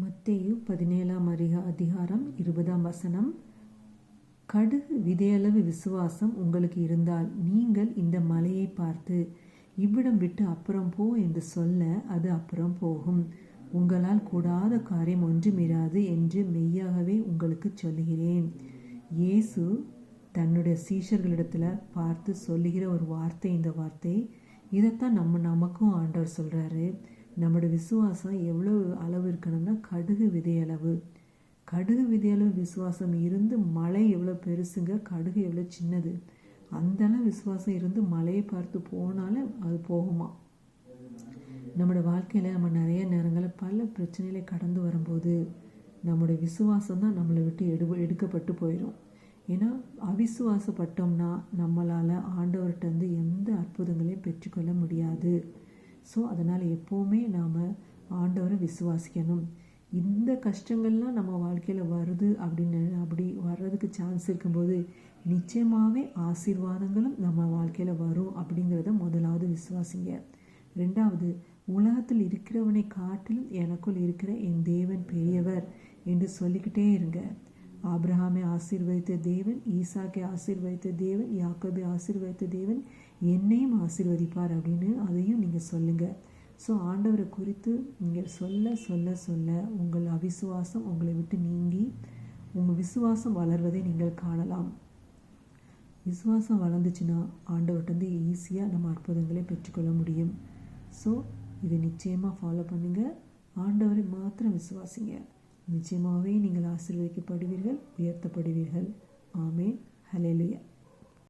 மத்தேயு 17 அதிகாரம் 20 கடுகு விதையளவு விசுவாசம் உங்களுக்கு இருந்தால் நீங்கள் இந்த மலையை பார்த்து இவ்விடம் விட்டு அப்புறம் போ என்று சொல்ல அது அப்புறம் போகும். உங்களால் கூடாத காரியம் ஒன்றுமிராது என்று மெய்யாகவே உங்களுக்கு சொல்லுகிறேன். இயேசு தன்னுடைய சீஷர்களிடத்துல பார்த்து சொல்லுகிற ஒரு வார்த்தை இந்த வார்த்தை. இதைத்தான் நமக்கும் ஆண்டவர் சொல்கிறாரு. நம்மளோட விசுவாசம் எவ்வளோ அளவு இருக்கணும்னா கடுகு விதையளவு. கடுகு விதையளவு விசுவாசம் இருந்து மலை எவ்வளோ பெருசுங்க, கடுகு எவ்வளோ சின்னது. அந்தளவு விசுவாசம் இருந்து மலையை பார்த்து போனாலும் அது போகுமா. நம்மளோட வாழ்க்கையில் நம்ம நிறைய நேரங்களில் பல பிரச்சனைகளை கடந்து வரும்போது நம்மளுடைய விசுவாசம் தான் நம்மளை விட்டு எடுக்கப்பட்டு போயிடும். ஏன்னா அவிசுவாசப்பட்டோம்னா நம்மளால் ஆண்டவர்கிட்ட வந்து எந்த அற்புதங்களையும் பெற்றுக்கொள்ள முடியாது. ஸோ அதனால் எப்போவுமே நாம் ஆண்டவரை விசுவாசிக்கணும். இந்த கஷ்டங்கள்லாம் நம்ம வாழ்க்கையில் வருது அப்படி வர்றதுக்கு சான்ஸ் இருக்கும்போது நிச்சயமாகவே ஆசீர்வாதங்களும் நம்ம வாழ்க்கையில் வரும் அப்படிங்கிறத முதலாவது விசுவாசிங்க. ரெண்டாவது, உலகத்தில் இருக்கிறவனை காட்டிலும் எனக்குள் இருக்கிற என் தேவன் பெரியவர் என்று சொல்லிக்கிட்டே இருங்க. ஆபிரகாமை ஆசீர்வதித்த தேவன், ஈசாக்கை ஆசீர்வதித்த தேவன், யாக்கோபை ஆசீர்வதித்த தேவன் என்னையும் ஆசீர்வதிப்பார் அப்படின்னு அதையும் நீங்கள் சொல்லுங்கள். ஸோ ஆண்டவரை குறித்து நீங்கள் சொல்ல சொல்ல சொல்ல உங்கள் அவிசுவாசம் உங்களை விட்டு நீங்கி உங்கள் விசுவாசம் வளர்வதை நீங்கள் காணலாம். விசுவாசம் வளர்ந்துச்சுன்னா ஆண்டவர்கிட்ட ஈஸியாக நம்ம அற்புதங்களை பெற்றுக்கொள்ள முடியும். ஸோ இதை நிச்சயமாக ஃபாலோ பண்ணுங்கள். ஆண்டவரை மாத்திரம் விசுவாசிங்க. நிச்சயமாகவே நீங்கள் ஆசீர்வதிக்கப்படுவீர்கள், உயர்த்தப்படுவீர்கள். ஆமென். ஹல்லேலூயா.